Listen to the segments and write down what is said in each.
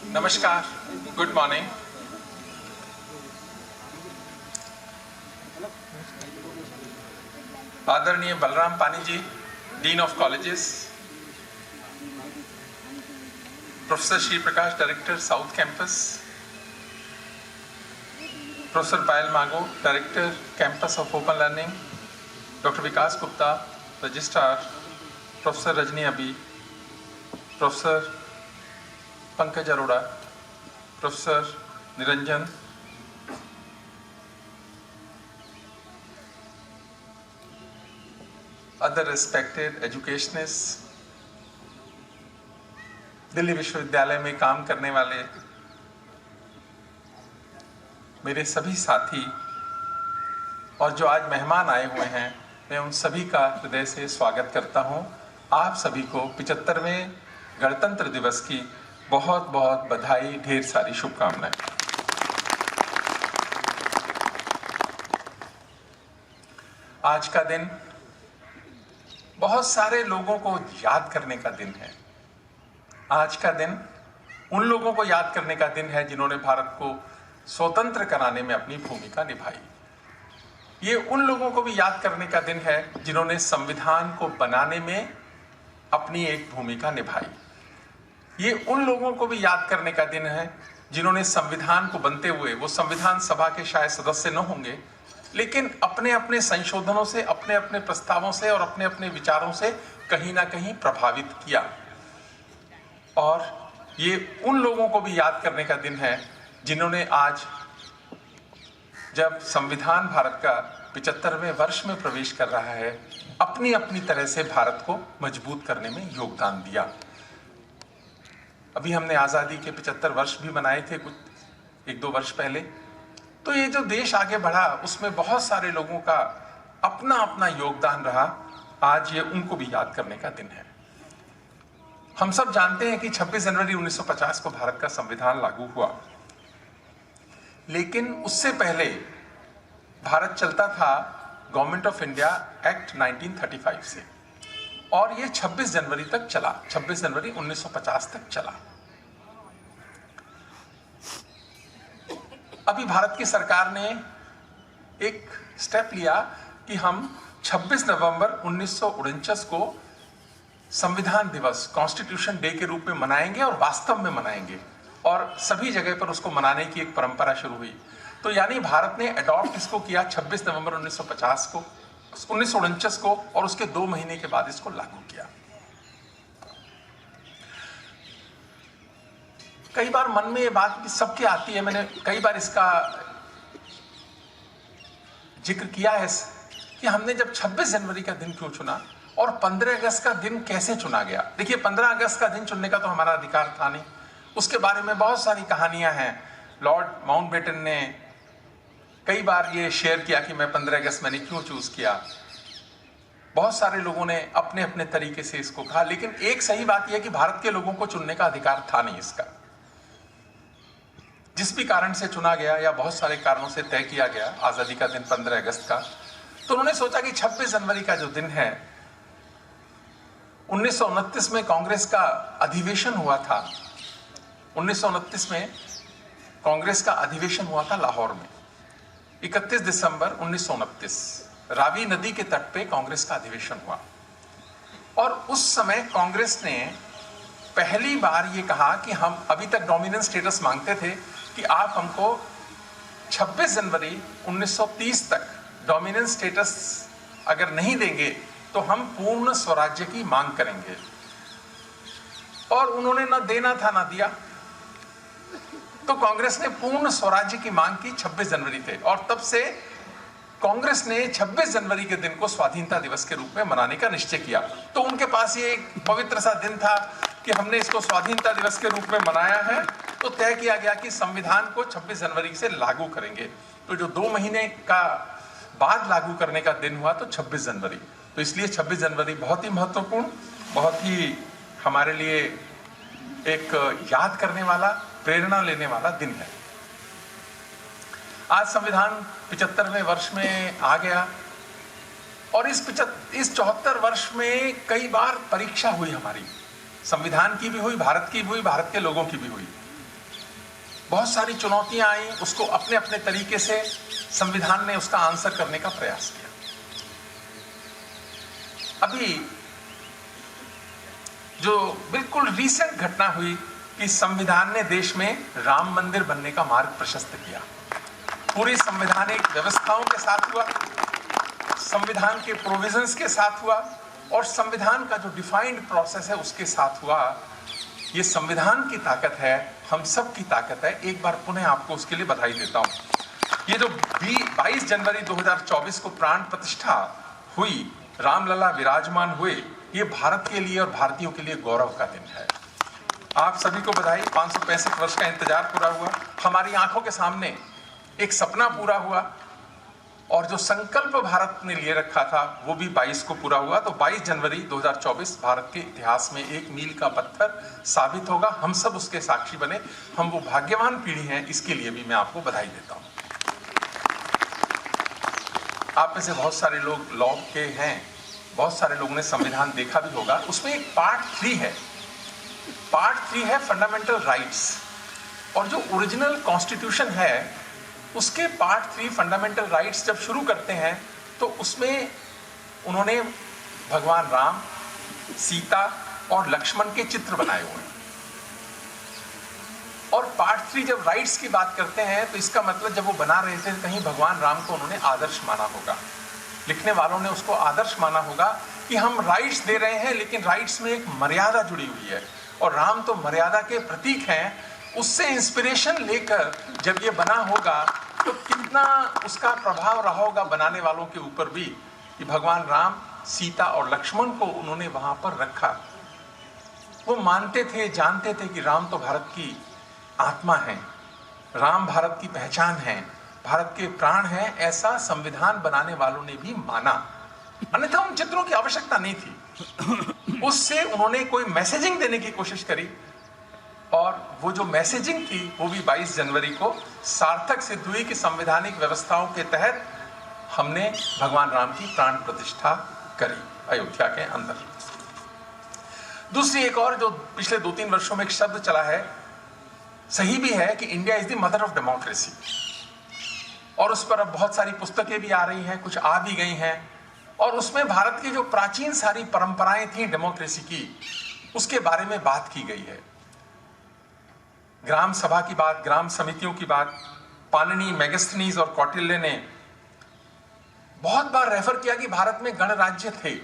नमस्कार, good morning. आदरणीय Balram Pani ji, dean of colleges, professor Shri Prakash, director south campus, professor Payal Mago, director campus of open learning, doctor Vikas Gupta, registrar, professor Rajni Abbi, professor Pankaj Arora, professor Niranjan, other respected educationists, Delhi विश्वविद्यालय में काम करने वाले मेरे सभी साथी और जो आज मेहमान आए हुए हैं, मैं उन सभी का हृदय से स्वागत करता हूं। आप सभी को 75वें गणतंत्र दिवस की बहुत बहुत बधाई, ढेर सारी शुभकामनाएं। आज का दिन बहुत सारे लोगों को याद करने का दिन है। आज का दिन उन लोगों को याद करने का दिन है जिन्होंने भारत को स्वतंत्र कराने में अपनी भूमिका निभाई। ये उन लोगों को भी याद करने का दिन है जिन्होंने संविधान को बनाने में अपनी एक भूमिका निभाई। ये उन लोगों को भी याद करने का दिन है जिन्होंने संविधान को बनते हुए, वो संविधान सभा के शायद सदस्य न होंगे, लेकिन अपने अपने संशोधनों से, अपने अपने प्रस्तावों से और अपने अपने विचारों से कहीं ना कहीं प्रभावित किया। और ये उन लोगों को भी याद करने का दिन है जिन्होंने आज, जब संविधान भारत का 75वें वर्ष में प्रवेश कर रहा है, अपनी अपनी तरह से भारत को मजबूत करने में योगदान दिया। अभी हमने आज़ादी के 75 वर्ष भी मनाए थे कुछ 1-2 वर्ष पहले। तो ये जो देश आगे बढ़ा उसमें बहुत सारे लोगों का अपना अपना योगदान रहा। आज ये उनको भी याद करने का दिन है। हम सब जानते हैं कि 26 जनवरी 1950 को भारत का संविधान लागू हुआ, लेकिन उससे पहले भारत चलता था गवर्नमेंट ऑफ इंडिया एक्ट 1935 से, और ये 26 जनवरी तक चला, 26 जनवरी 1950 तक चला। अभी भारत की सरकार ने एक स्टेप लिया कि हम 26 नवंबर 1949 को संविधान दिवस, कॉन्स्टिट्यूशन डे के रूप में मनाएंगे और वास्तव में मनाएंगे, और सभी जगह पर उसको मनाने की एक परंपरा शुरू हुई। तो यानी भारत ने अडॉप्ट इसको किया 26 नवंबर 1949 को, और उसके 2 महीने के बाद इसको लागू किया। कई बार मन में ये बात सबके आती है, मैंने कई बार इसका जिक्र किया है कि हमने जब 26 जनवरी का दिन क्यों चुना और 15 अगस्त का दिन कैसे चुना गया। देखिए, 15 अगस्त का दिन चुनने का तो हमारा अधिकार था नहीं, उसके बारे में बहुत सारी कहानियां हैं। लॉर्ड माउंटबेटन ने कई बार ये शेयर किया कि मैं 15 अगस्त मैंने क्यों चूज किया। बहुत सारे लोगों ने अपने अपने तरीके से इसको कहा, लेकिन एक सही बात यह कि भारत के लोगों को चुनने का अधिकार था नहीं इसका। जिस भी कारण से चुना गया या बहुत सारे कारणों से तय किया गया आजादी का दिन 15 अगस्त का, तो उन्होंने सोचा कि 26 जनवरी का जो दिन है, 1929 में कांग्रेस का अधिवेशन हुआ था। 1929 में कांग्रेस का अधिवेशन हुआ था लाहौर में, 31 दिसंबर 1929 रावी नदी के तट पे कांग्रेस का अधिवेशन हुआ। और उस समय कांग्रेस ने पहली बार ये कहा कि हम अभी तक डोमिनेंस स्टेटस मांगते थे कि आप हमको 26 जनवरी 1930 तक डोमिनेंस स्टेटस अगर नहीं देंगे तो हम पूर्ण स्वराज्य की मांग करेंगे। और उन्होंने ना देना था ना दिया, तो कांग्रेस ने पूर्ण स्वराज्य की मांग की 26 जनवरी थे, और तब से कांग्रेस ने 26 जनवरी के दिन को स्वाधीनता दिवस के रूप में मनाने का निश्चय किया। तो उनके पास ये एक पवित्र सा दिन था कि हमने इसको स्वाधीनता दिवस के रूप में मनाया है, तो तय किया गया कि संविधान को 26 जनवरी से लागू करेंगे। तो जो 2 महीने का बाद लागू करने का दिन हुआ तो 26 जनवरी, तो इसलिए 26 जनवरी बहुत ही महत्वपूर्ण, बहुत ही हमारे लिए एक याद करने वाला, प्रेरणा लेने वाला दिन है। आज संविधान 75वें वर्ष में आ गया, और इस 74 वर्ष में कई बार परीक्षा हुई हमारी, संविधान की भी हुई, भारत की भी हुई, भारत के लोगों की भी हुई। बहुत सारी चुनौतियां आई, उसको अपने अपने तरीके से संविधान ने उसका आंसर करने का प्रयास किया। अभी जो बिल्कुल रीसेंट घटना हुई कि संविधान ने देश में राम मंदिर बनने का मार्ग प्रशस्त किया। पूरी संवैधानिक व्यवस्थाओं के साथ हुआ, संविधान के प्रोविजंस के साथ हुआ और संविधान का जो डिफाइंड प्रोसेस है उसके साथ हुआ। ये संविधान की ताकत है, हम सब की ताकत है। एक बार पुनः आपको उसके लिए बधाई देता हूं। ये जो 22 जनवरी 2024 को प्राण प्रतिष्ठा हुई, रामलला विराजमान हुए, ये भारत के लिए और भारतीयों के लिए गौरव का दिन है। आप सभी को बधाई। 565 वर्ष का इंतजार पूरा हुआ, हमारी आंखों के सामने एक सपना पूरा हुआ और जो संकल्प भारत ने लिए रखा था वो भी 22 को पूरा हुआ। तो 22 जनवरी 2024 भारत के इतिहास में एक मील का पत्थर साबित होगा। हम सब उसके साक्षी बने, हम वो भाग्यवान पीढ़ी हैं, इसके लिए भी मैं आपको बधाई देता हूं। आप में से बहुत सारे लोग लॉ के हैं, बहुत सारे लोगों ने संविधान देखा भी होगा। उसमें एक पार्ट 3 है, पार्ट 3 है फंडामेंटल राइट्स। और जो ओरिजिनल कॉन्स्टिट्यूशन है उसके पार्ट 3 फंडामेंटल राइट्स जब शुरू करते हैं तो उसमें उन्होंने भगवान राम, सीता और लक्ष्मण के चित्र बनाए हुए हैं। और पार्ट 3 जब राइट्स की बात करते हैं तो इसका मतलब जब वो बना रहे थे कहीं भगवान राम को उन्होंने आदर्श माना होगा, लिखने वालों ने उसको आदर्श माना होगा कि हम राइट्स दे रहे हैं लेकिन राइट्स में एक मर्यादा जुड़ी हुई है और राम तो मर्यादा के प्रतीक हैं। उससे इंस्पिरेशन लेकर जब ये बना होगा तो कितना उसका प्रभाव रहा होगा बनाने वालों के ऊपर भी कि भगवान राम, सीता और लक्ष्मण को उन्होंने वहां पर रखा। वो मानते थे, जानते थे कि राम तो भारत की आत्मा है, राम भारत की पहचान है, भारत के प्राण हैं, ऐसा संविधान बनाने वालों ने भी माना। अन्यथा उन चित्रों की आवश्यकता नहीं थी। उससे उन्होंने कोई मैसेजिंग देने की कोशिश करी और वो जो मैसेजिंग थी वो भी 22 जनवरी को सार्थक सिद्ध हुई कि संवैधानिक व्यवस्थाओं के तहत हमने भगवान राम की प्राण प्रतिष्ठा करी अयोध्या के अंदर। दूसरी एक और जो पिछले 2-3 वर्षों में एक शब्द चला है, सही भी है कि India is the mother of democracy, और उस पर अब बहुत सारी पुस्तकें भी आ रही हैं, कुछ आ भी गई हैं, और उसमें भारत की जो प्राचीन सारी परंपराएं थी डेमोक्रेसी की, उसके बारे में बात की गई है। ग्राम सभा की बात, ग्राम समितियों की बात, पाणिनि, मेगास्थनीज और कौटिल्य ने बहुत बार रेफर किया कि भारत में गणराज्य थे।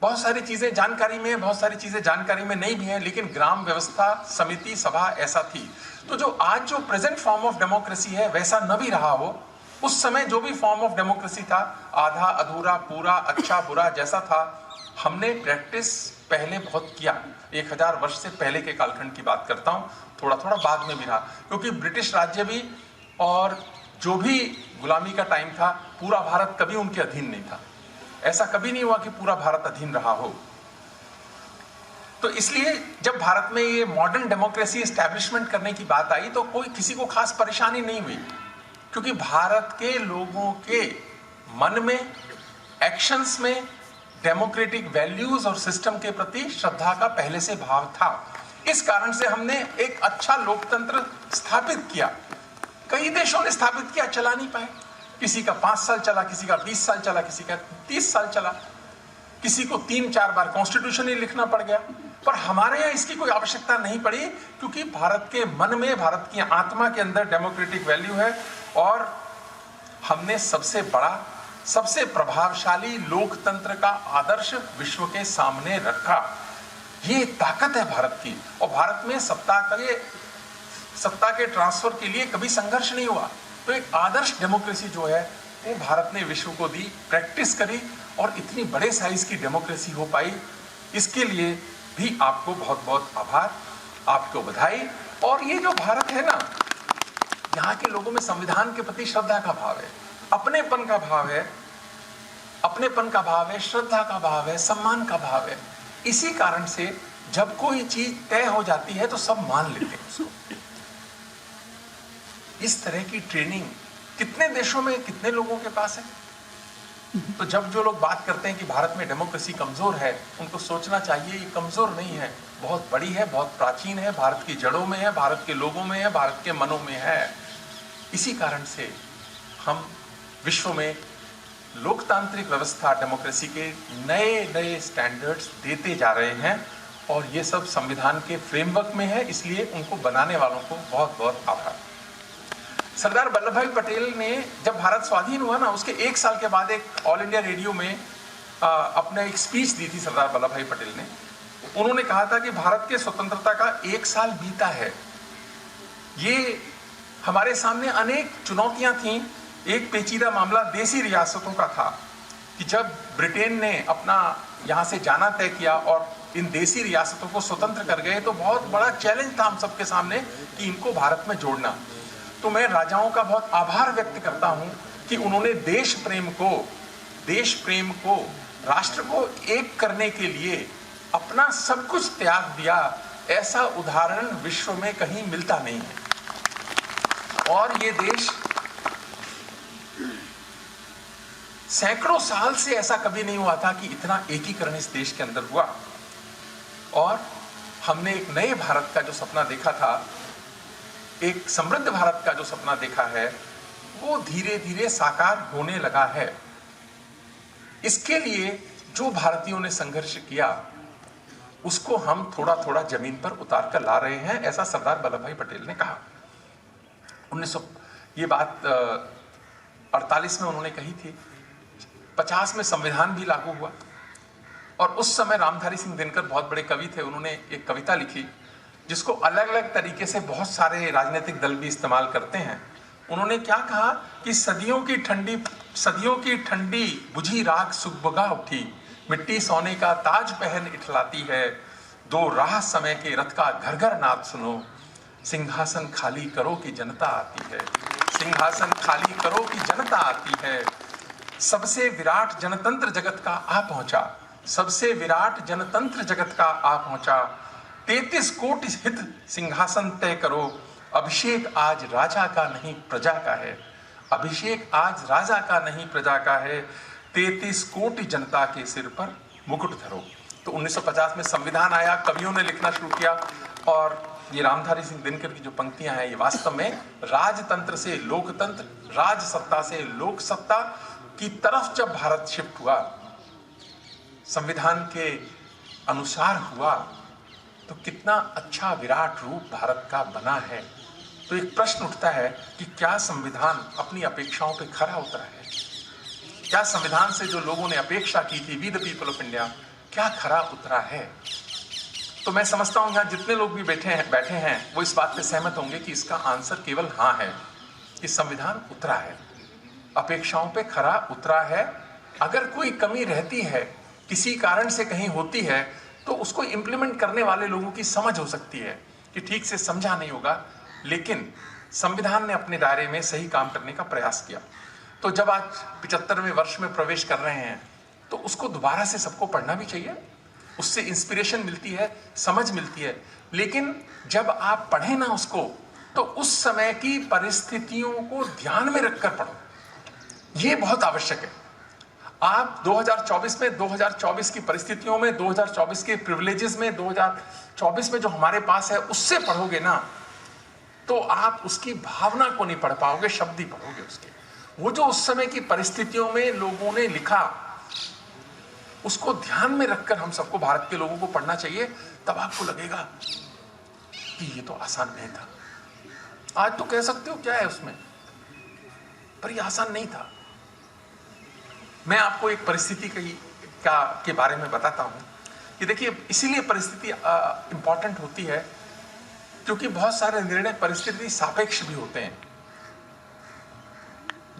बहुत सारी चीजें जानकारी में, बहुत सारी चीजें जानकारी में नहीं भी हैं, लेकिन ग्राम व्यवस्था, समिति, सभा ऐसा थी। तो जो आज जो प्रेजेंट फॉर्म ऑफ डेमोक्रेसी है वैसा न भी रहा हो, उस समय जो भी फॉर्म ऑफ डेमोक्रेसी था, आधा अधूरा, पूरा, अच्छा बुरा जैसा था, हमने प्रैक्टिस पहले बहुत किया। 1000 वर्ष से पहले के कालखंड की बात करता हूं, थोड़ा थोड़ा बाद में भी रहा, क्योंकि ब्रिटिश राज्य भी और जो भी गुलामी का टाइम था, पूरा भारत कभी उनके अधीन नहीं था। ऐसा कभी नहीं हुआ कि पूरा भारत अधीन रहा हो। तो इसलिए जब भारत में ये मॉडर्न डेमोक्रेसी एस्टैब्लिशमेंट करने की बात आई तो कोई किसी को खास परेशानी नहीं हुई, क्योंकि भारत के लोगों के मन में, एक्शंस में डेमोक्रेटिक वैल्यूज और सिस्टम के प्रति श्रद्धा का पहले से भाव था। इस कारण से हमने एक अच्छा लोकतंत्र स्थापित किया। कई देशों ने स्थापित किया, चला नहीं पाए। किसी का 5 साल चला, किसी का 20 साल चला, किसी का 30 साल चला, किसी को 3-4 बार कॉन्स्टिट्यूशन ही लिखना पड़ गया। पर हमारे यहाँ इसकी कोई आवश्यकता नहीं पड़ी, क्योंकि भारत के मन में, भारत की आत्मा के अंदर डेमोक्रेटिक वैल्यू है और हमने सबसे बड़ा, सबसे प्रभावशाली लोकतंत्र का आदर्श विश्व के सामने रखा। ये ताकत है भारत की। और भारत में सत्ता के ट्रांसफर के लिए कभी संघर्ष नहीं हुआ। तो एक आदर्श डेमोक्रेसी जो है वो भारत ने विश्व को दी, प्रैक्टिस करी और इतनी बड़े साइज की डेमोक्रेसी हो पाई। इसके लिए भी आपको बहुत बहुत आभार, आपको बधाई। और ये जो भारत है ना, यहाँ के लोगों में संविधान के प्रति श्रद्धा का भाव है, अपनेपन का भाव है, अपनेपन का भाव है, श्रद्धा का भाव है, सम्मान का भाव है। इसी कारण से जब कोई चीज तय हो जाती है तो सब मान लेते हैं उसको। इस तरह की ट्रेनिंग कितने देशों में, कितने लोगों के पास है? तो जब जो लोग बात करते हैं कि भारत में डेमोक्रेसी कमजोर है, उनको सोचना चाहिए ये कमजोर नहीं है, बहुत बड़ी है, बहुत प्राचीन है, भारत की जड़ों में है, भारत के लोगों में है, भारत के मनों में है। इसी कारण से हम विश्व में लोकतांत्रिक व्यवस्था डेमोक्रेसी के नए नए स्टैंडर्ड्स देते जा रहे हैं, और ये सब संविधान के फ्रेमवर्क में है, इसलिए उनको बनाने वालों को बहुत बहुत आभार। सरदार वल्लभ भाई पटेल ने जब भारत स्वाधीन हुआ ना, उसके 1 साल के बाद एक ऑल इंडिया रेडियो में अपने एक स्पीच दी थी सरदार वल्लभ भाई पटेल ने। उन्होंने कहा था कि भारत के स्वतंत्रता का 1 साल बीता है, ये हमारे सामने अनेक चुनौतियां थीं। एक पेचीदा मामला देसी रियासतों का था कि जब ब्रिटेन ने अपना यहाँ से जाना तय किया और इन देसी रियासतों को स्वतंत्र कर गए, तो बहुत बड़ा चैलेंज था हम सबके सामने कि इनको भारत में जोड़ना। तो मैं राजाओं का बहुत आभार व्यक्त करता हूं कि उन्होंने देश प्रेम को राष्ट्र को एक करने के लिए अपना सब कुछ त्याग दिया। ऐसा उदाहरण विश्व में कहीं मिलता नहीं है। और ये देश सैकड़ों साल से ऐसा कभी नहीं हुआ था कि इतना एकीकरण इस देश के अंदर हुआ। और हमने एक नए भारत का जो सपना देखा था, एक समृद्ध भारत का जो सपना देखा है, वो धीरे धीरे साकार होने लगा है। इसके लिए जो भारतीयों ने संघर्ष किया, उसको हम थोड़ा थोड़ा जमीन पर उतार कर ला रहे हैं, ऐसा सरदार वल्लभ भाई पटेल ने कहा। 1900 ये बात 48 में उन्होंने कही थी। 50 में संविधान भी लागू हुआ, और उस समय रामधारी सिंह दिनकर बहुत बड़े कवि थे। उन्होंने एक कविता लिखी जिसको अलग अलग तरीके से बहुत सारे राजनीतिक दल भी इस्तेमाल करते हैं। उन्होंने क्या कहा कि सदियों की ठंडी बुझी राख सुगबुगा उठी, मिट्टी सोने का ताज पहन इठलाती है, दो राह समय के रथ का घर घर नाद सुनो, सिंहासन खाली करो कि जनता आती है, सिंहासन खाली करो कि जनता आती है, सबसे विराट जनतंत्र जगत का आ पहुंचा, सबसे विराट जनतंत्र जगत का आ पहुंचा, 33 कोटि हित सिंहासन तय करो, अभिषेक आज राजा का नहीं प्रजा का है, अभिषेक आज राजा का नहीं प्रजा का है, 33 कोटि जनता के सिर पर मुकुट धरो। तो 1950 में संविधान आया, कवियों ने लिखना शुरू किया, और ये रामधारी सिंह दिनकर की जो पंक्तियां हैं, ये वास्तव में राजतंत्र से लोकतंत्र, राज सत्ता से लोक सत्ता की तरफ जब भारत शिफ्ट हुआ, संविधान के अनुसार हुआ, तो कितना अच्छा विराट रूप भारत का बना है। तो एक प्रश्न उठता है कि क्या संविधान अपनी अपेक्षाओं पे खरा उतरा है? क्या संविधान से जो लोगों ने अपेक्षा की थी, we the people of India, क्या खरा उतरा है? तो मैं समझता हूं यहाँ जितने लोग भी बैठे हैं वो इस बात पे सहमत होंगे कि इसका आंसर केवल हाँ है, कि संविधान उतरा है, अपेक्षाओं पे खरा उतरा है। अगर कोई कमी रहती है, किसी कारण से कहीं होती है, तो उसको इंप्लीमेंट करने वाले लोगों की समझ हो सकती है कि ठीक से समझा नहीं होगा, लेकिन संविधान ने अपने दायरे में सही काम करने का प्रयास किया। तो जब आज 75वें वर्ष में प्रवेश कर रहे हैं, तो उसको दोबारा से सबको पढ़ना भी चाहिए, उससे इंस्पिरेशन मिलती है, समझ मिलती है। लेकिन जब आप पढ़ें ना उसको, तो उस समय की परिस्थितियों को ध्यान में रखकर पढ़ो, ये बहुत आवश्यक है। आप 2024 में 2024 की परिस्थितियों में, 2024 के प्रिविलेजेस में, 2024 में जो हमारे पास है, उससे पढ़ोगे ना, तो आप उसकी भावना को नहीं पढ़ पाओगे, शब्द ही पढ़ोगे उसके। वो जो उस समय की परिस्थितियों में लोगों ने लिखा, उसको ध्यान में रखकर हम सबको, भारत के लोगों को पढ़ना चाहिए। तब आपको लगेगा कि ये तो आसान नहीं था। आज तो कह सकते हो क्या है उसमें, पर ये आसान नहीं था। मैं आपको एक परिस्थिति के बारे में बताता हूं कि देखिए, इसीलिए परिस्थिति इंपॉर्टेंट होती है क्योंकि बहुत सारे निर्णय परिस्थिति सापेक्ष भी होते हैं।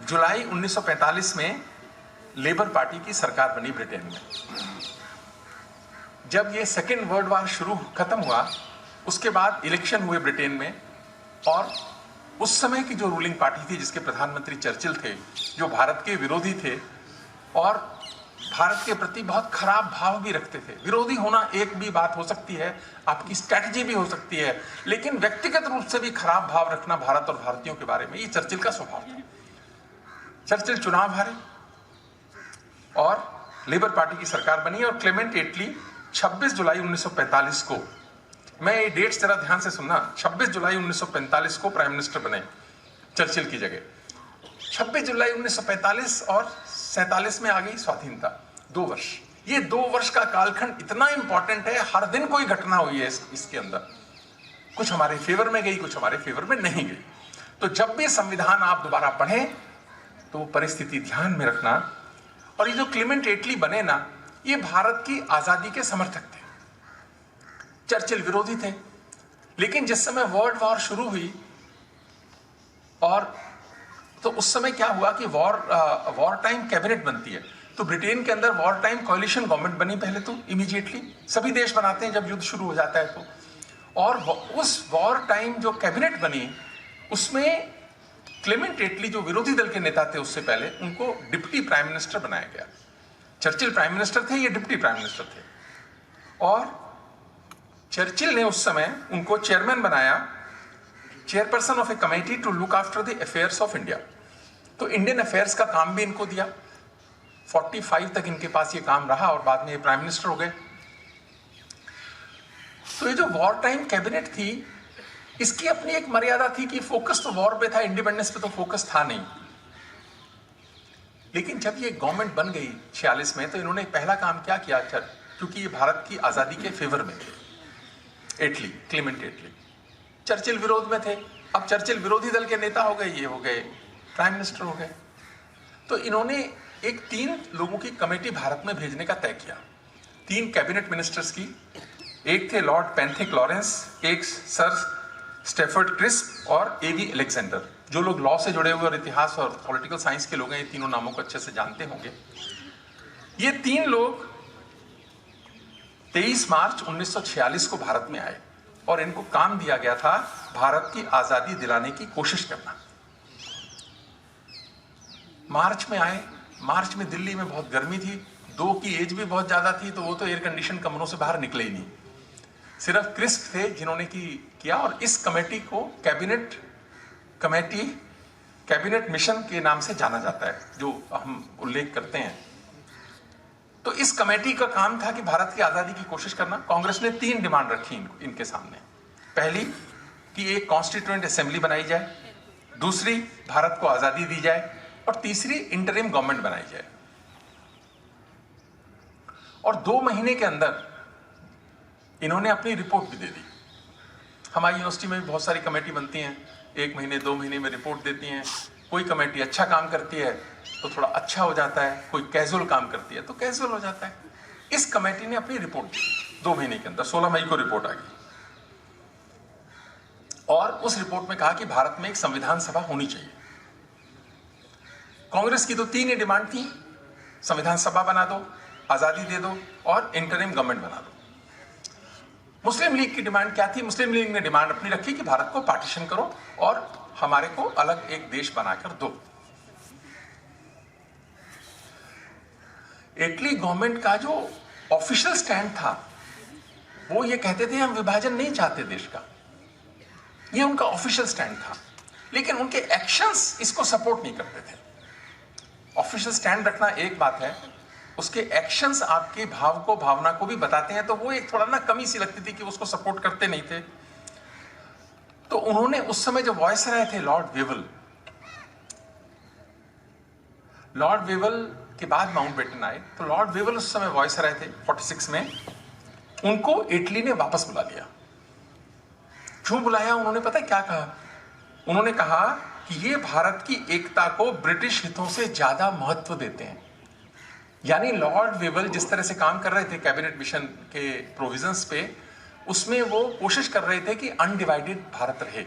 जुलाई 1945 में लेबर पार्टी की सरकार बनी ब्रिटेन में। जब ये सेकेंड वर्ल्ड वॉर खत्म हुआ, उसके बाद इलेक्शन हुए ब्रिटेन में, और उस समय की जो रूलिंग पार्टी थी, जिसके प्रधानमंत्री चर्चिल थे, जो भारत के विरोधी थे और भारत के प्रति बहुत खराब भाव भी रखते थे। विरोधी होना एक भी बात हो सकती है, आपकी स्ट्रैटेजी भी हो सकती है, लेकिन व्यक्तिगत रूप से भी खराब भाव रखना भारत और भारतीयों के बारे में, ये चर्चिल का स्वभाव था। चर्चिल चुनाव हारे, और लेबर पार्टी की सरकार बनी और क्लेमेंट एटली 26 जुलाई 1945 को, मैं ये डेट्स जरा ध्यान से सुनना, 26 जुलाई 1945 को प्राइम मिनिस्टर बने चर्चिल की जगह। 26 जुलाई 1945 और 47 में आ गई स्वाधीनता, 2 वर्ष। ये 2 वर्ष का कालखंड इतना इंपॉर्टेंट है, हर दिन कोई घटना हुई है इसके अंदर, कुछ हमारे फेवर में गई, कुछ हमारे फेवर में नहीं गई। तो जब भी संविधान आप दोबारा पढ़ें तो परिस्थिति ध्यान में रखना। और ये जो क्लेमेंट एटली बने ना, ये भारत की आजादी के समर्थक थे, चर्चिल विरोधी थे। लेकिन जिस समय वर्ल्ड वॉर शुरू हुई और तो उस समय क्या हुआ कि वॉर टाइम कैबिनेट बनती है। तो ब्रिटेन के अंदर वॉर टाइम कोalition गवर्नमेंट बनी पहले, तो इमीडिएटली सभी देश बनाते हैं जब युद्ध शुरू हो जाता है तो। और उस वॉर टाइम जो कैबिनेट बनी उसमें क्लेमेंट एटली जो विरोधी दल के नेता थे उससे पहले, उनको डिप्टी प्राइम मिनिस्टर बनाया गया। चर्चिल प्राइम मिनिस्टर थे, ये डिप्टी प्राइम मिनिस्टर थे। और चर्चिल ने उस समय उनको चेयरमैन बनाया, chairperson of a committee to look after the affairs of India. तो इंडियन अफेयर्स का काम भी इनको दिया। 45 तक इनके पास ये काम रहा और बाद में ये प्राइम मिनिस्टर हो गए। तो ये जो वॉर टाइम कैबिनेट थी, इसकी अपनी एक मर्यादा थी कि फोकस तो वॉर पे था, इंडिपेंडेंस पे तो फोकस था नहीं। लेकिन जब ये गवर्नमेंट बन गई 46 में, तो इन्होंने पहला काम क्या किया, क्योंकि ये भारत की आजादी के फेवर में थे एटली, क्लेमेंट एटली। चर्चिल विरोध में थे, अब चर्चिल विरोधी दल के नेता हो गए, ये हो गए प्राइम मिनिस्टर हो गए। तो इन्होंने एक 3 लोगों की कमेटी भारत में भेजने का तय किया, 3 कैबिनेट मिनिस्टर्स की। एक थे लॉर्ड पेंथिक लॉरेंस, एक सर स्टेफर्ड क्रिस्प और एवी अलेक्जेंडर। जो लोग लॉ से जुड़े हुए और इतिहास और पॉलिटिकल साइंस के लोग हैं, ये तीनों नामों को अच्छे से जानते होंगे। ये 3 लोग 23 मार्च 1946 को भारत में आए और इनको काम दिया गया था भारत की आजादी दिलाने की कोशिश करना। मार्च में आए, मार्च में दिल्ली में बहुत गर्मी थी, 2 की एज भी बहुत ज्यादा थी, तो वो तो एयर कंडीशन कमरों से बाहर निकले ही नहीं। सिर्फ क्रिस्प थे जिन्होंने किया। और इस कमेटी को कैबिनेट मिशन के नाम से जाना जाता है, जो हम उल्लेख करते हैं। तो इस कमेटी का काम था कि भारत की आजादी की कोशिश करना। कांग्रेस ने 3 डिमांड रखी इनके सामने। पहली कि एक कॉन्स्टिट्यूएंट असेंबली बनाई जाए, दूसरी भारत को आजादी दी जाए, और तीसरी इंटरिम गवर्नमेंट बनाई जाए। और 2 महीने के अंदर इन्होंने अपनी रिपोर्ट भी दे दी। हमारी यूनिवर्सिटी में भी बहुत सारी कमेटी बनती हैं, 1 महीने 2 महीने में रिपोर्ट देती हैं। कोई कमेटी अच्छा काम करती है तो थोड़ा अच्छा हो जाता है, कोई कैजुअल काम करती है तो कैजुअल हो जाता है। इस कमेटी ने अपनी रिपोर्ट दी 2 महीने के अंदर, 16 मई को रिपोर्ट आ गई। और उस रिपोर्ट में कहा कि भारत में एक संविधान सभा होनी चाहिए। कांग्रेस की तो 3 ही डिमांड थी, संविधान सभा बना दो, आजादी दे दो और इंटरिम गवर्नमेंट बना दो। मुस्लिम लीग की डिमांड क्या थी? मुस्लिम लीग ने डिमांड अपनी रखी कि भारत को पार्टीशन करो और हमारे को अलग एक देश बनाकर दो। इटली गवर्नमेंट का जो ऑफिशियल स्टैंड था वो ये कहते थे हम विभाजन नहीं चाहते देश का, ये उनका ऑफिशियल स्टैंड था। लेकिन उनके एक्शंस इसको सपोर्ट नहीं करते थे। ऑफिशियल स्टैंड रखना एक बात है, उसके एक्शंस आपके भाव को, भावना को भी बताते हैं, तो वो एक थोड़ा ना कमी सी लगती थी कि उसको सपोर्ट करते नहीं थे। तो उन्होंने उस समय जो वॉइस रहे थे लॉर्ड वेवल के बाद माउंटबेटन आए, तो लॉर्ड वेवल उस समय वॉइस रहे थे 46 में। उनको इटली ने वापस बुला लिया। क्यों बुलाया? उन्होंने पता क्या कहा? उन्होंने कहा कि ये भारत की एकता को ब्रिटिश हितों से ज्यादा महत्व देते हैं। यानी लॉर्ड वेवल जिस तरह से काम कर रहे थे कैबिनेट मिशन के प्रोविजंस पे, उसमें वो कोशिश कर रहे थे कि अनडिवाइडेड भारत रहे।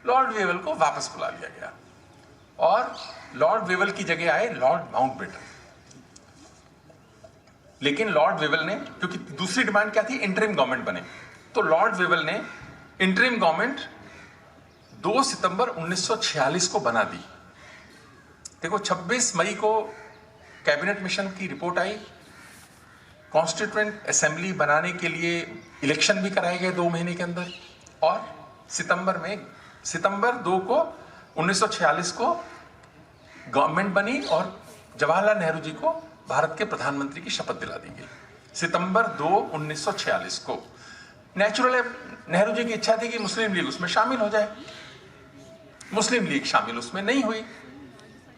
लॉर्ड वेवल को वापस बुला लिया गया और लॉर्ड वेवल की जगह आए लॉर्ड माउंटबेटन। लेकिन लॉर्ड वेवल ने, क्योंकि दूसरी डिमांड क्या थी, इंटरिम गवर्नमेंट बने, तो लॉर्ड वेवल ने इंटरिम गवर्नमेंट 2 सितंबर 1946 को बना दी। देखो 26 मई को कैबिनेट मिशन की रिपोर्ट आई, कॉन्स्टिट्यूएंट असेंबली बनाने के लिए इलेक्शन भी कराए गए 2 महीने के अंदर, और सितंबर 2 को 1946 को गवर्नमेंट बनी और जवाहरलाल नेहरू जी को भारत के प्रधानमंत्री की शपथ दिला दी गई सितंबर 2, 1946 को। नेचुरल है, नेहरू जी की इच्छा थी कि मुस्लिम लीग उसमें शामिल हो जाए। मुस्लिम लीग शामिल उसमें नहीं हुई।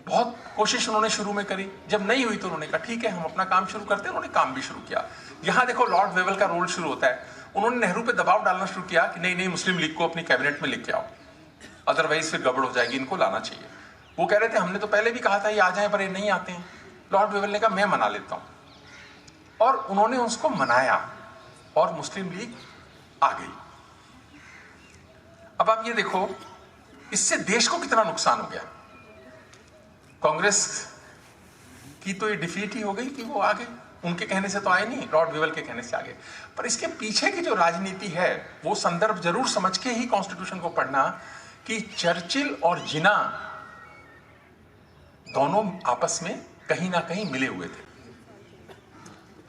बहुत कोशिश उन्होंने शुरू में करी, जब नहीं हुई तो उन्होंने कहा ठीक है हम अपना काम शुरू करते हैं। उन्होंने काम भी शुरू किया। यहां देखो लॉर्ड वेवल का रोल शुरू होता है। उन्होंने नेहरू पे दबाव डालना शुरू किया कि नहीं नहीं मुस्लिम लीग को अपनी कैबिनेट में लेके आओ, अदरवाइज फिर गड़बड़ हो जाएगी, इनको लाना चाहिए। वो कह रहे थे हमने तो पहले भी कहा था ये आ जाए, पर ये नहीं आते हैं। लॉर्ड वेवल ने कहा मैं मना लेता हूं, और उन्होंने उसको मनाया और मुस्लिम लीग आ गई। अब आप ये देखो इससे देश को कितना नुकसान हो गया। कांग्रेस की तो ये डिफीट ही हो गई कि वो आ गए, उनके कहने से तो आए नहीं, लॉर्ड वेवल के कहने से आ गए। पर इसके पीछे की जो राजनीति है वो संदर्भ जरूर समझ के ही कॉन्स्टिट्यूशन को पढ़ना कि चर्चिल और जिना दोनों आपस में कहीं ना कहीं मिले हुए थे।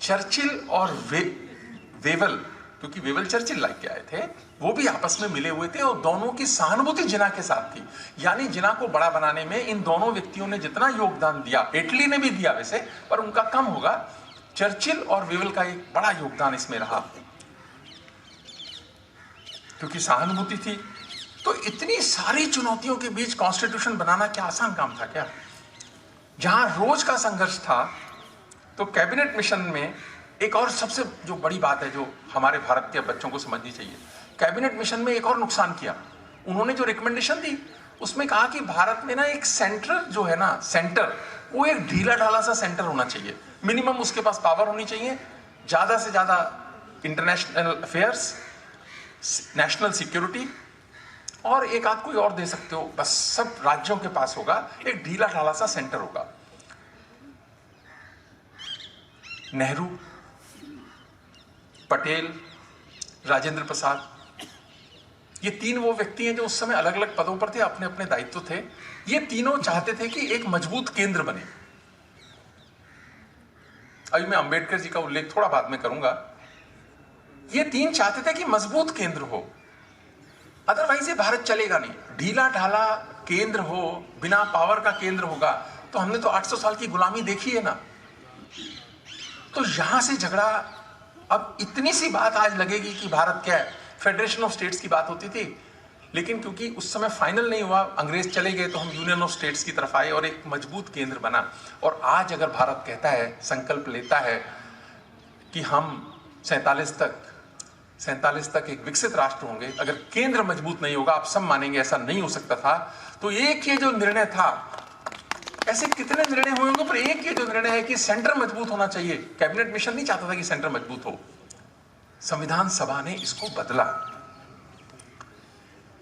चर्चिल और वेवल, क्योंकि वेवल चर्चिल लाइक के आए थे, वो भी आपस में मिले हुए थे और दोनों की सहानुभूति जिना के साथ थी। यानी जिना को बड़ा बनाने में इन दोनों व्यक्तियों ने जितना योगदान दिया, एटली ने भी दिया वैसे, पर उनका कम होगा, चर्चिल और वेवल का एक बड़ा योगदान इसमें रहा, क्योंकि सहानुभूति थी। तो इतनी सारी चुनौतियों के बीच कॉन्स्टिट्यूशन बनाना क्या आसान काम था क्या? जहां रोज का संघर्ष था, तो कैबिनेट मिशन में एक और सबसे जो बड़ी बात है जो हमारे भारत के बच्चों को समझनी चाहिए, कैबिनेट मिशन में एक और नुकसान किया। उन्होंने जो रिकमेंडेशन दी उसमें कहा कि भारत में ना एक सेंटर जो है ना, सेंटर वो एक ढीला ढाला सा सेंटर होना चाहिए। मिनिमम उसके पास पावर होनी चाहिए, ज्यादा से ज्यादा इंटरनेशनल अफेयर्स, नेशनल सिक्योरिटी, और एक आध कोई और दे सकते हो, बस सब राज्यों के पास होगा, एक ढीला ढाला सा सेंटर होगा। नेहरू, पटेल, राजेंद्र प्रसाद, ये तीन वो व्यक्ति हैं जो उस समय अलग अलग पदों पर थे, अपने अपने दायित्व थे। ये तीनों चाहते थे कि एक मजबूत केंद्र बने। अभी मैं अंबेडकर जी का उल्लेख थोड़ा बाद में करूंगा। ये तीन चाहते थे कि मजबूत केंद्र हो, अदरवाइज ये भारत चलेगा नहीं। ढीला ढाला केंद्र हो, बिना पावर का केंद्र होगा, तो हमने तो 800 साल की गुलामी देखी है ना। तो यहां से झगड़ा, अब इतनी सी बात आज लगेगी कि भारत क्या है, फेडरेशन ऑफ स्टेट्स की बात होती थी, लेकिन क्योंकि उस समय फाइनल नहीं हुआ, अंग्रेज चले गए, तो हम यूनियन ऑफ स्टेट्स की तरफ आए और एक मजबूत केंद्र बना। और आज अगर भारत कहता है, संकल्प लेता है कि हम 47 तक एक विकसित राष्ट्र होंगे, अगर केंद्र मजबूत नहीं होगा, आप सब मानेंगे ऐसा नहीं हो सकता था, तो एक ये जो निर्णय था, ऐसे कितने निर्णय हुए होंगे, पर एक ये जो निर्णय है कि सेंटर मजबूत होना चाहिए। कैबिनेट मिशन नहीं चाहता था कि सेंटर मजबूत हो, संविधान सभा ने इसको बदला।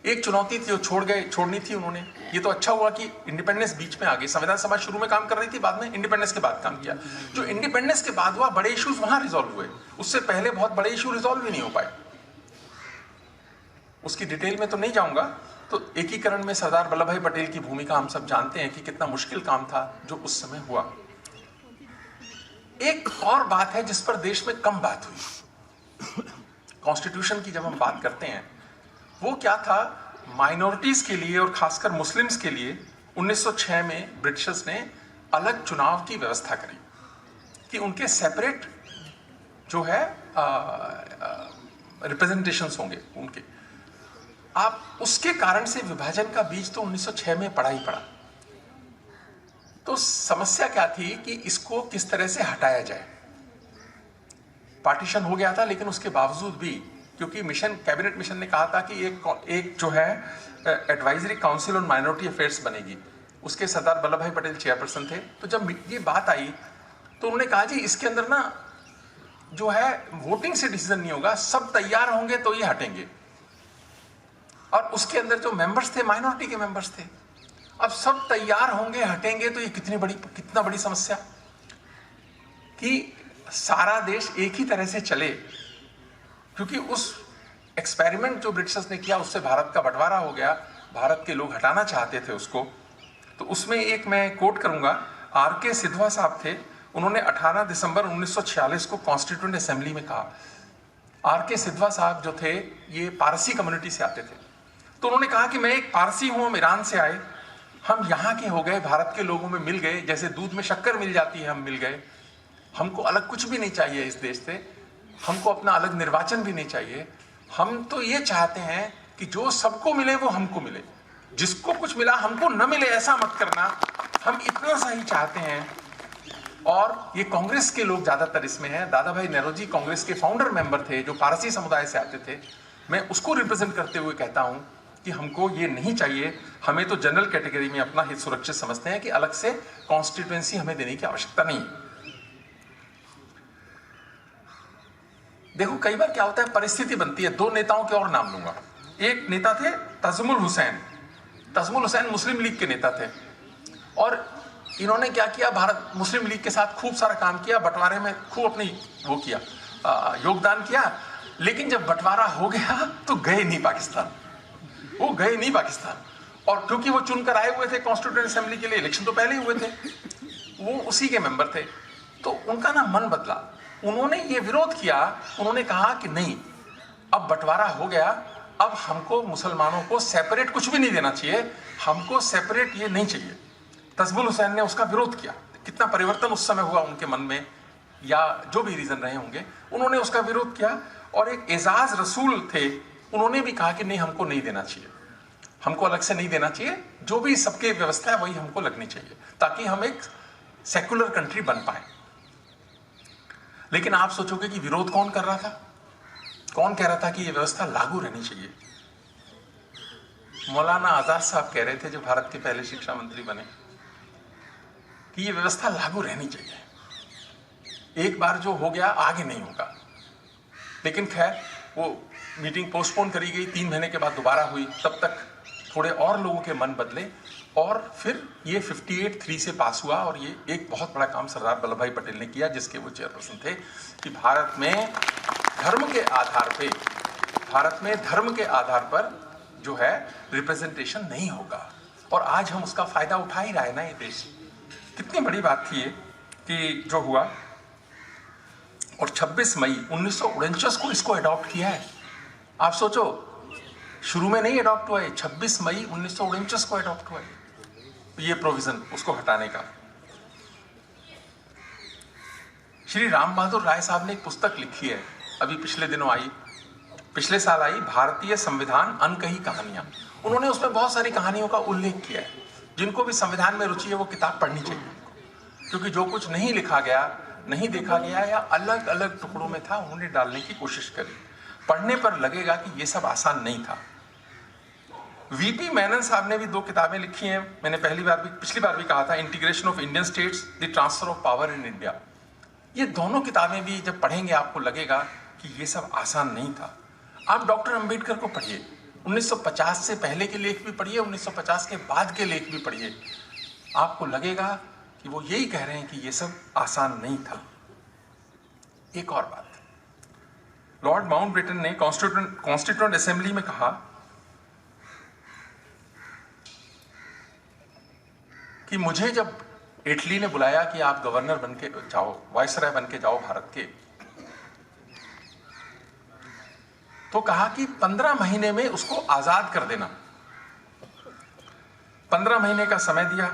एक चुनौती थी जो छोड़नी थी उन्होंने। ये तो अच्छा हुआ कि इंडिपेंडेंस बीच में आ गई। संविधान सभा शुरू में काम कर रही थी, बाद में इंडिपेंडेंस के बाद काम किया। जो इंडिपेंडेंस के बाद हुआ, बड़े इश्यूज वहां रिजॉल्व हुए, उससे पहले बहुत बड़े इश्यू रिजॉल्व ही नहीं हो पाए। उसकी डिटेल में तो नहीं जाऊंगा। तो एकीकरण में सरदार वल्लभ भाई पटेल की भूमिका हम सब जानते हैं कि कितना मुश्किल काम था जो उस समय हुआ। एक और बात है जिस पर देश में कम बात हुई, कॉन्स्टिट्यूशन की जब हम बात करते हैं, वो क्या था, माइनॉरिटीज के लिए और खासकर मुस्लिम्स के लिए 1906 में ब्रिटिशर्स ने अलग चुनाव की व्यवस्था करी कि उनके सेपरेट जो है रिप्रेजेंटेशंस होंगे उनके। आप उसके कारण से विभाजन का बीज तो 1906 में पड़ा ही पड़ा। तो समस्या क्या थी कि इसको किस तरह से हटाया जाए। पार्टीशन हो गया था, लेकिन उसके बावजूद भी, क्योंकि कैबिनेट मिशन ने कहा था कि एक जो है advisory council on minority affairs बनेगी, उसके सरदार वल्लभ भाई पटेल चेयरपर्सन थे। तो जब ये बात आई तो उन्होंने कहा जी इसके अंदर ना जो है वोटिंग से डिसीजन नहीं होगा, सब तैयार होंगे तो ये हटेंगे। और उसके अंदर जो मेंबर्स थे माइनॉरिटी के मेंबर्स थे। अब सब तैयार होंगे हटेंगे तो ये कितना बड़ी समस्या कि सारा देश एक ही तरह से चले। क्योंकि उस एक्सपेरिमेंट जो ब्रिटिशर्स ने किया उससे भारत का बंटवारा हो गया, भारत के लोग हटाना चाहते थे उसको। तो उसमें एक मैं कोट करूंगा, आर.के. सिधवा साहब थे, उन्होंने 18 दिसंबर 1946 को कॉन्स्टिट्यूएंट असेंबली में कहा। आर.के. सिधवा साहब जो थे ये पारसी कम्युनिटी से आते थे। तो उन्होंने कहा कि मैं एक पारसी हूं, हम ईरान से आए, हम यहाँ के हो गए, भारत के लोगों में मिल गए, जैसे दूध में शक्कर मिल जाती है, हम मिल गए। हमको अलग कुछ भी नहीं चाहिए इस देश से, हमको अपना अलग निर्वाचन भी नहीं चाहिए। हम तो ये चाहते हैं कि जो सबको मिले वो हमको मिले, जिसको कुछ मिला हमको न मिले, ऐसा मत करना। हम इतना सा ही चाहते हैं। और ये कांग्रेस के लोग ज्यादातर इसमें हैं। दादा भाई नेहरूजी कांग्रेस के फाउंडर मेंबर थे, जो पारसी समुदाय से आते थे। मैं उसको रिप्रेजेंट करते हुए कहता हूं कि हमको ये नहीं चाहिए। हमें तो जनरल कैटेगरी में अपना हित सुरक्षित समझते हैं कि अलग से कॉन्स्टिट्यूएंसी हमें देने की आवश्यकता नहीं है। देखो कई बार क्या होता है, परिस्थिति बनती है। दो नेताओं के और नाम लूंगा। एक नेता थे तजमुल हुसैन। तजमुल हुसैन मुस्लिम लीग के नेता थे और इन्होंने क्या किया, भारत मुस्लिम लीग के साथ खूब सारा काम किया, बंटवारे में खूब अपनी वो किया, योगदान किया। लेकिन जब बंटवारा हो गया तो गए नहीं पाकिस्तान, वो गए नहीं पाकिस्तान। और क्योंकि वो चुनकर आए हुए थे कॉन्स्टिट्यूएंट असेंबली के लिए, इलेक्शन तो पहले ही हुए थे, वो उसी के मेंबर थे, तो उनका ना मन बदला। उन्होंने ये विरोध किया, उन्होंने कहा कि नहीं, अब बंटवारा हो गया, अब हमको मुसलमानों को सेपरेट कुछ भी नहीं देना चाहिए, हमको सेपरेट ये नहीं चाहिए। तजमुल हुसैन ने उसका विरोध किया। कितना परिवर्तन उस समय हुआ उनके मन में, या जो भी रीजन रहे होंगे, उन्होंने उसका विरोध किया। और एक एजाज रसूल थे, उन्होंने भी कहा कि नहीं, हमको नहीं देना चाहिए, हमको अलग से नहीं देना चाहिए, जो भी सबके व्यवस्था है वही हमको लगनी चाहिए, ताकि हम एक सेक्युलर कंट्री बन पाए। लेकिन आप सोचोगे कि विरोध कौन कर रहा था, कौन कह रहा था कि यह व्यवस्था लागू रहनी चाहिए? मौलाना आजाद साहब कह रहे थे, जो भारत के पहले शिक्षा मंत्री बने, कि यह व्यवस्था लागू रहनी चाहिए। एक बार जो हो गया आगे नहीं होगा। लेकिन खैर वो मीटिंग पोस्टपोन करी गई, 3 महीने के बाद दोबारा हुई। तब तक थोड़े और लोगों के मन बदले और फिर ये 58-3 से पास हुआ। और ये एक बहुत बड़ा काम सरदार वल्लभ भाई पटेल ने किया, जिसके वो चेयरपर्सन थे, कि भारत में धर्म के आधार पर जो है रिप्रेजेंटेशन नहीं होगा। और आज हम उसका फायदा उठा ही रहा है ना ये देश। कितनी बड़ी बात थी ये कि जो हुआ। और 26 मई 1949 को इसको अडॉप्ट किया है। आप सोचो, शुरू में नहीं अडॉप्ट हुआ है, 26 मई 1949 को अडॉप्ट हुआ है ये प्रोविजन, उसको हटाने का। श्री राम बहादुर राय साहब ने एक पुस्तक लिखी है, अभी पिछले साल आई, भारतीय संविधान अनकही कहानियां। उन्होंने उसमें बहुत सारी कहानियों का उल्लेख किया है। जिनको भी संविधान में रुचि है वो किताब पढ़नी चाहिए, क्योंकि जो कुछ नहीं लिखा गया, नहीं देखा गया, या अलग अलग टुकड़ों में था, उन्होंने डालने की कोशिश करी। पढ़ने पर लगेगा कि ये सब आसान नहीं था। वीपी मेनन साहब ने भी 2 किताबें लिखी हैं। मैंने पिछली बार भी कहा था, integration of Indian states, the transfer of power in India. ये दोनों किताबें भी जब पढ़ेंगे आपको लगेगा कि ये सब आसान नहीं था। आप डॉक्टर अंबेडकर को पढ़िए, 1950 से पहले के लेख भी पढ़िए, 1950 के बाद के लेख भी पढ़िए, आपको लगेगा कि वो यही कह रहे हैं कि ये सब आसान नहीं था। एक और बात, लॉर्ड माउंटबेटन ने कॉन्स्टिट्यूएंट असेंबली में कहा कि मुझे जब इटली ने बुलाया कि आप गवर्नर बन के जाओ, वायसराय बन के जाओ भारत के, तो कहा कि 15 महीने में उसको आजाद कर देना। 15 महीने का समय दिया।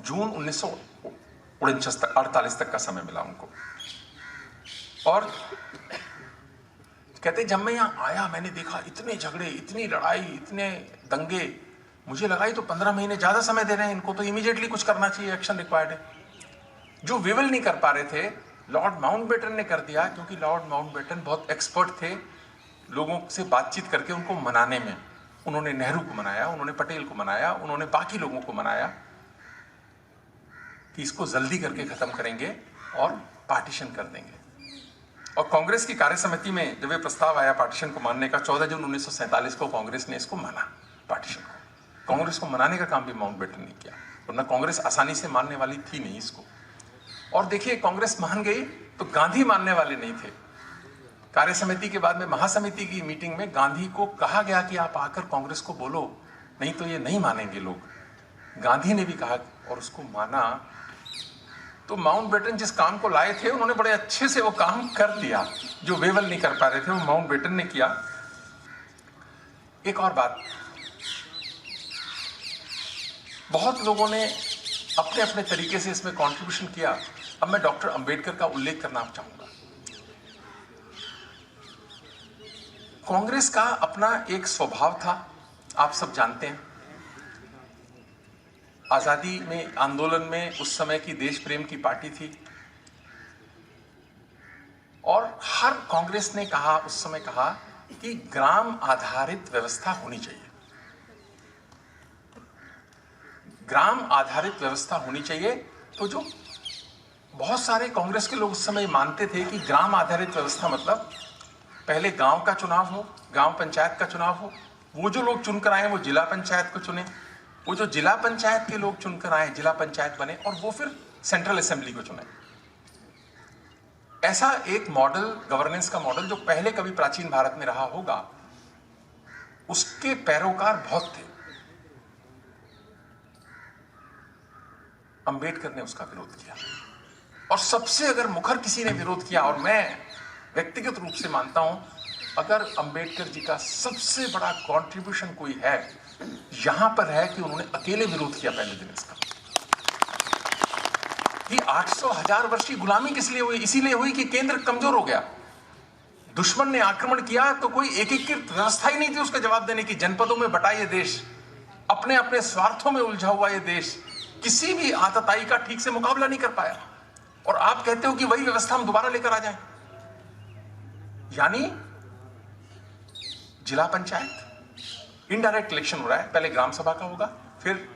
जून 1948 तक का समय मिला उनको। और कहते जब मैं यहां आया, मैंने देखा इतने झगड़े, इतनी लड़ाई, इतने दंगे, मुझे लगा ही तो 15 महीने ज्यादा समय दे रहे हैं इनको, तो इमीडिएटली कुछ करना चाहिए, एक्शन रिक्वायर्ड है। जो विवल नहीं कर पा रहे थे, लॉर्ड माउंटबेटन ने कर दिया, क्योंकि लॉर्ड माउंटबेटन बहुत एक्सपर्ट थे लोगों से बातचीत करके उनको मनाने में। उन्होंने नेहरू को मनाया, उन्होंने पटेल को मनाया, उन्होंने बाकी लोगों को मनाया कि इसको जल्दी करके खत्म करेंगे और पार्टीशन कर देंगे। और कांग्रेस की कार्य समिति में जब ये प्रस्ताव आया पार्टीशन को मानने का, 14 जून 1947 को कांग्रेस ने इसको माना, पार्टीशन को। कांग्रेस को मनाने का काम भी माउंटबेटन ने किया, वरना कांग्रेस आसानी से मानने वाली थी नहीं इसको। और देखिए, कांग्रेस मान गई तो गांधी मानने वाले नहीं थे। कार्य समिति के बाद में महासमिति की मीटिंग में गांधी को कहा गया कि आप आकर कांग्रेस को बोलो, नहीं तो ये नहीं मानेंगे लोग। गांधी ने भी कहा और उसको माना। तो माउंटबेटन जिस काम को लाए थे, उन्होंने बड़े अच्छे से वो काम कर दिया। जो वेवल नहीं कर पा रहे थे, वो माउंटबेटन ने किया। एक और बात, बहुत लोगों ने अपने अपने तरीके से इसमें कंट्रीब्यूशन किया। अब मैं डॉक्टर अंबेडकर का उल्लेख करना चाहूंगा। कांग्रेस का अपना एक स्वभाव था, आप सब जानते हैं। आजादी में आंदोलन में उस समय की देश प्रेम की पार्टी थी और हर कांग्रेस ने कहा, उस समय कहा कि ग्राम आधारित व्यवस्था होनी चाहिए। ग्राम आधारित व्यवस्था होनी चाहिए। तो जो बहुत सारे कांग्रेस के लोग उस समय मानते थे कि ग्राम आधारित व्यवस्था मतलब पहले गांव का चुनाव हो, गांव पंचायत का चुनाव हो, वो जो लोग चुनकर आए वो जिला पंचायत को चुने, वो जो जिला पंचायत के लोग चुनकर आए जिला पंचायत बने और वो फिर सेंट्रल असेंबली को चुने। ऐसा एक मॉडल, गवर्नेंस का मॉडल जो पहले कभी प्राचीन भारत में रहा होगा, उसके पैरोकार बहुत थे। अंबेडकर ने उसका विरोध किया और सबसे अगर मुखर किसी ने विरोध किया, और मैं व्यक्तिगत रूप से मानता हूं अगर अंबेडकर जी का सबसे बड़ा कंट्रीब्यूशन कोई है यहां पर है कि उन्होंने अकेले विरोध किया पहले दिन इसका। कि 800,000 वर्ष की गुलामी किस लिए हुई? इसीलिए हुई कि केंद्र कमजोर हो गया। दुश्मन ने आक्रमण किया तो कोई एकीकृत व्यवस्था ही नहीं थी उसका जवाब देने की। जनपदों में बटा ये देश, अपने अपने स्वार्थों में उलझा हुआ ये देश किसी भी आतताई का ठीक से मुकाबला नहीं कर पाया। और आप कहते हो कि वही व्यवस्था हम दोबारा लेकर आ जाएं। यानी जिला पंचायत इनडायरेक्ट इलेक्शन हो रहा है, पहले ग्राम सभा का होगा, फिर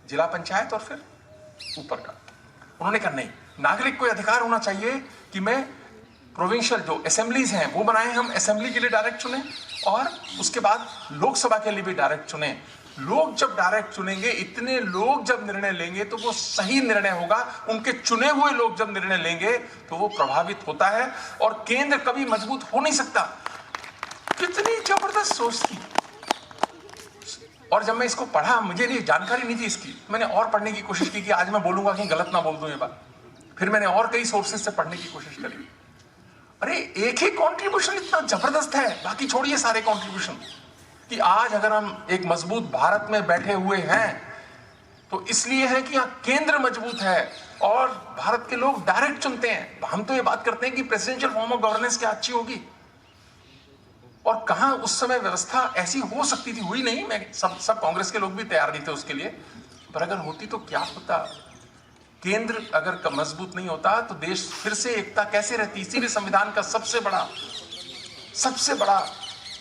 जिला पंचायत और फिर ऊपर का। उन्होंने कहा नहीं, नागरिक को अधिकार होना चाहिए कि मैं प्रोविंशियल जो असेंबलीज हैं वो बनाएं, हम असेंबली के लिए डायरेक्ट चुने और उसके बाद लोकसभा के लिए भी डायरेक्ट चुने। लोग जब डायरेक्ट चुनेंगे, इतने लोग जब निर्णय लेंगे तो वो सही निर्णय होगा। उनके चुने हुए लोग जब निर्णय लेंगे तो वो प्रभावित होता है और केंद्र कभी मजबूत हो नहीं सकता। कितनी जबरदस्त सोच थी। और जब मैं इसको पढ़ा, मुझे नहीं जानकारी नहीं थी इसकी, मैंने और पढ़ने की कोशिश की कि आज मैं बोलूंगा कि गलत ना बोल दूं ये बात। फिर मैंने और कई सोर्सेज से पढ़ने की कोशिश करी। अरे एक ही कंट्रीब्यूशन इतना जबरदस्त है, बाकी छोड़िए सारे कंट्रीब्यूशन, कि आज अगर हम एक मजबूत भारत में बैठे हुए हैं तो इसलिए है कि यहाँ केंद्र मजबूत है और भारत के लोग डायरेक्ट चुनते हैं। हम तो ये बात करते हैं कि प्रेसिडेंशियल फॉर्म ऑफ गवर्नेंस क्या अच्छी होगी, और कहां उस समय व्यवस्था ऐसी हो सकती थी, हुई नहीं। मैं सब कांग्रेस के लोग भी तैयार नहीं थे उसके लिए, पर अगर होती तो क्या होता। केंद्र अगर मजबूत नहीं होता तो देश फिर से एकता कैसे रहती। इसीलिए संविधान का सबसे बड़ा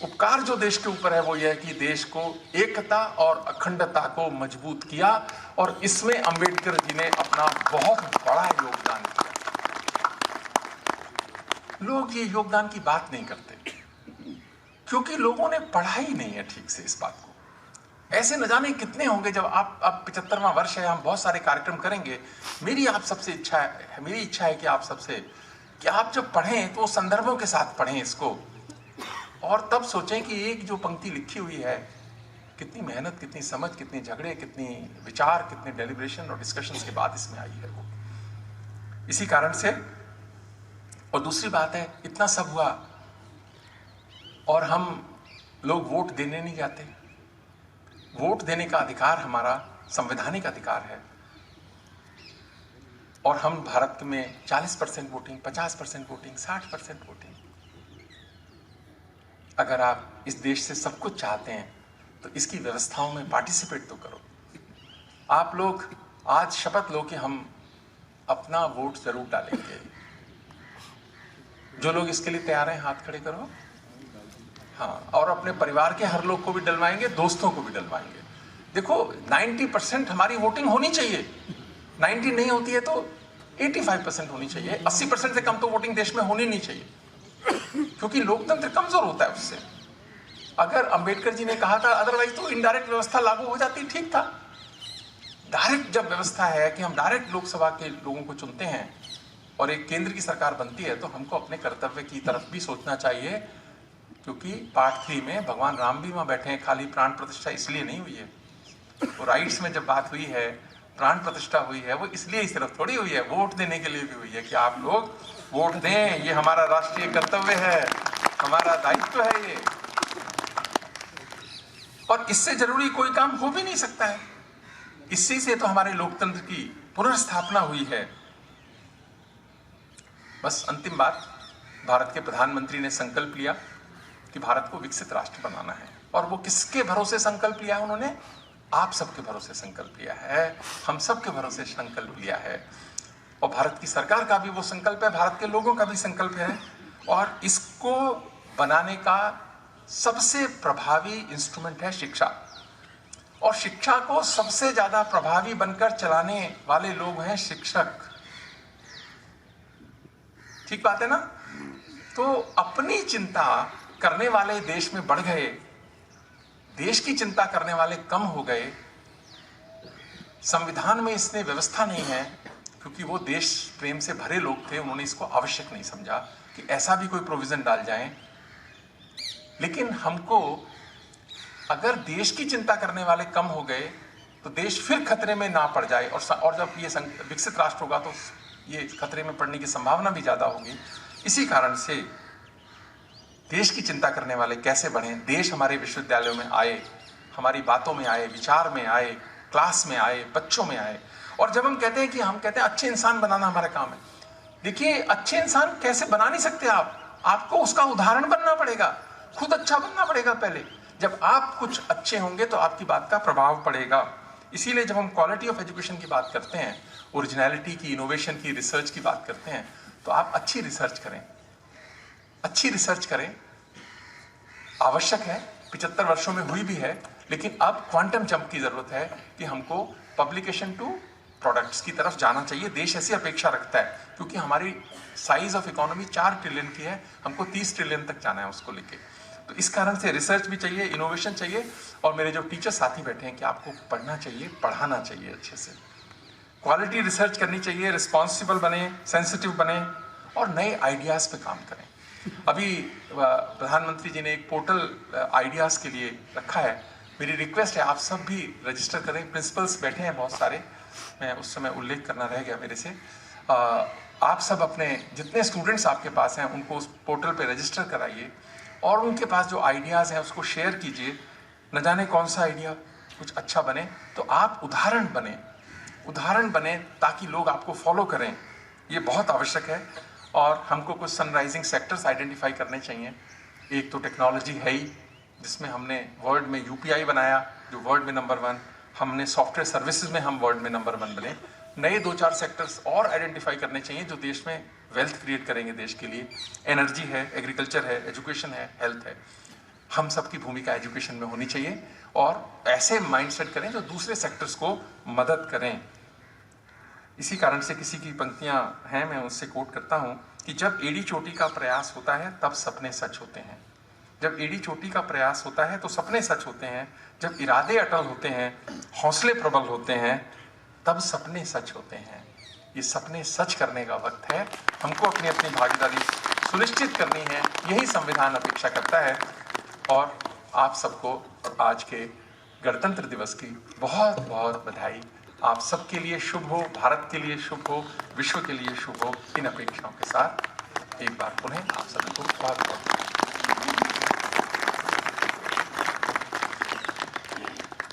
उपकार जो देश के ऊपर है वो यह है कि देश को एकता और अखंडता को मजबूत किया, और इसमें अंबेडकर जी ने अपना बहुत बड़ा योगदान किया। लोग ये योगदान की बात नहीं करते क्योंकि लोगों ने पढ़ा ही नहीं है ठीक से इस बात को। ऐसे न जाने कितने होंगे। जब आप, अब 75वां वर्ष है, हम बहुत सारे कार्यक्रम करेंगे। मेरी इच्छा है कि आप सबसे कि आप जब पढ़ें तो संदर्भों के साथ पढ़ें इसको, और तब सोचें कि एक जो पंक्ति लिखी हुई है, कितनी मेहनत, कितनी समझ, कितने झगड़े, कितनी विचार, कितने डेलिब्रेशन और डिस्कशंस के बाद इसमें आई है वो। इसी कारण से, और दूसरी बात है, इतना सब हुआ और हम लोग वोट देने नहीं जाते। वोट देने का अधिकार हमारा संवैधानिक अधिकार है, और हम भारत में 40% वोटिंग, 50% वोटिंग, 60% वोटिंग। अगर आप इस देश से सब कुछ चाहते हैं तो इसकी व्यवस्थाओं में पार्टिसिपेट तो करो। आप लोग आज शपथ लो कि हम अपना वोट जरूर डालेंगे। जो लोग इसके लिए तैयार हैं हाथ खड़े करो। हाँ, और अपने परिवार के हर लोग को भी डलवाएंगे, दोस्तों को भी डलवाएंगे। देखो 90% हमारी वोटिंग होनी चाहिए। 90 नहीं होती है तो 85% होनी चाहिए। 80% से कम तो वोटिंग देश में होनी नहीं चाहिए, क्योंकि लोकतंत्र कमजोर होता है उससे। अगर अंबेडकर जी ने कहा था अदरवाइज तो इनडायरेक्ट व्यवस्था लागू हो जाती, ठीक था। डायरेक्ट जब व्यवस्था है कि हम डायरेक्ट लोकसभा के लोगों को चुनते हैं और एक केंद्र की सरकार बनती है, तो हमको अपने कर्तव्य की तरफ भी सोचना चाहिए। क्योंकि पार्ट 3 में भगवान राम भी वहां बैठे हैं। खाली प्राण प्रतिष्ठा इसलिए नहीं हुई है, वो राइट्स में जब बात हुई है, प्राण प्रतिष्ठा हुई है, वो इसलिए सिर्फ थोड़ी हुई है, वोट देने के लिए भी हुई है कि आप लोग वोट दें। ये हमारा राष्ट्रीय कर्तव्य है, हमारा दायित्व है ये, और इससे जरूरी कोई काम हो भी नहीं सकता है। इसी से तो हमारे लोकतंत्र की पुनर्स्थापना हुई है। बस अंतिम बात, भारत के प्रधानमंत्री ने संकल्प लिया कि भारत को विकसित राष्ट्र बनाना है, और वो किसके भरोसे संकल्प लिया है उन्होंने? आप सबके भरोसे संकल्प लिया है, हम सबके भरोसे संकल्प लिया है। और भारत की सरकार का भी वो संकल्प है, भारत के लोगों का भी संकल्प है, और इसको बनाने का सबसे प्रभावी इंस्ट्रूमेंट है शिक्षा। और शिक्षा को सबसे ज्यादा प्रभावी बनकर चलाने वाले लोग हैं शिक्षक। ठीक बात है ना? तो अपनी चिंता करने वाले देश में बढ़ गए, देश की चिंता करने वाले कम हो गए। संविधान में इसने व्यवस्था नहीं है, क्योंकि वो देश प्रेम से भरे लोग थे, उन्होंने इसको आवश्यक नहीं समझा कि ऐसा भी कोई प्रोविजन डाल जाए। लेकिन हमको, अगर देश की चिंता करने वाले कम हो गए तो देश फिर खतरे में ना पड़ जाए, और जब ये विकसित राष्ट्र होगा तो ये खतरे में पड़ने की संभावना भी ज्यादा होगी। इसी कारण से देश की चिंता करने वाले कैसे बने, देश हमारे विश्वविद्यालयों में आए, हमारी बातों में आए, विचार में आए, क्लास में आए, बच्चों में आए। और जब हम कहते हैं अच्छे इंसान बनाना हमारा काम है, देखिए अच्छे इंसान कैसे बना नहीं सकते आपको उसका उदाहरण बनना पड़ेगा, खुद अच्छा बनना पड़ेगा पहले। जब आप कुछ अच्छे होंगे तो आपकी बात का प्रभाव पड़ेगा। इसीलिए जब हम क्वालिटी ऑफ एजुकेशन की बात करते हैं, ओरिजिनलिटी की, इनोवेशन की, रिसर्च की बात करते हैं, तो आप अच्छी रिसर्च करें, अच्छी रिसर्च करें। आवश्यक है, 75 वर्षों में हुई भी है, लेकिन अब क्वांटम जंप की जरूरत है कि हमको पब्लिकेशन टू प्रोडक्ट्स की तरफ जाना चाहिए। देश ऐसी अपेक्षा रखता है, क्योंकि हमारी साइज ऑफ इकोनॉमी 4 ट्रिलियन की है, हमको 30 ट्रिलियन तक जाना है उसको लेके। तो इस कारण से रिसर्च भी चाहिए, इनोवेशन चाहिए। और मेरे जो टीचर साथी बैठे हैं कि आपको पढ़ना चाहिए, पढ़ाना चाहिए अच्छे से, क्वालिटी रिसर्च करनी चाहिए, रिस्पॉन्सिबल बने, सेंसिटिव बने और नए आइडियाज पे काम करें। अभी प्रधानमंत्री जी ने एक पोर्टल आइडियाज के लिए रखा है, मेरी रिक्वेस्ट है आप सब भी रजिस्टर करें। प्रिंसिपल्स बैठे हैं बहुत सारे, मैं उस समय उल्लेख करना रह गया मेरे से। आप सब अपने जितने स्टूडेंट्स आपके पास हैं उनको उस पोर्टल पे रजिस्टर कराइए, और उनके पास जो आइडियाज़ हैं उसको शेयर कीजिए। न जाने कौन सा आइडिया कुछ अच्छा बने तो आप उदाहरण बने ताकि लोग आपको फॉलो करें, ये बहुत आवश्यक है। और हमको कुछ सनराइजिंग सेक्टर्स आइडेंटिफाई करने चाहिए। एक तो टेक्नोलॉजी है ही, जिसमें हमने वर्ल्ड में यूपीआई बनाया जो वर्ल्ड में नंबर 1, हमने सॉफ्टवेयर सर्विसेज में हम वर्ल्ड में नंबर 1 बने। नए 2-4 सेक्टर्स और आइडेंटिफाई करने चाहिए जो देश में वेल्थ क्रिएट करेंगे देश के लिए। एनर्जी है, एग्रीकल्चर है, एजुकेशन है, हेल्थ है। हम सबकी भूमिका एजुकेशन में होनी चाहिए, और ऐसे माइंडसेट करें जो दूसरे सेक्टर्स को मदद करें। इसी कारण से किसी की पंक्तियां हैं, मैं उससे कोट करता हूं कि जब एड़ी चोटी का प्रयास होता है तब सपने सच होते हैं। जब एड़ी चोटी का प्रयास होता है तो सपने सच होते हैं। जब इरादे अटल होते हैं, हौसले प्रबल होते हैं, तब सपने सच होते हैं। ये सपने सच करने का वक्त है। हमको अपनी अपनी भागीदारी सुनिश्चित करनी है, यही संविधान अपेक्षा करता है। और आप सबको आज के गणतंत्र दिवस की बहुत बहुत बधाई। आप सबके लिए शुभ हो, भारत के लिए शुभ हो, विश्व के लिए शुभ हो। इन अपेक्षाओं के साथ एक बार पुनः आप सभी को बहुत बहुत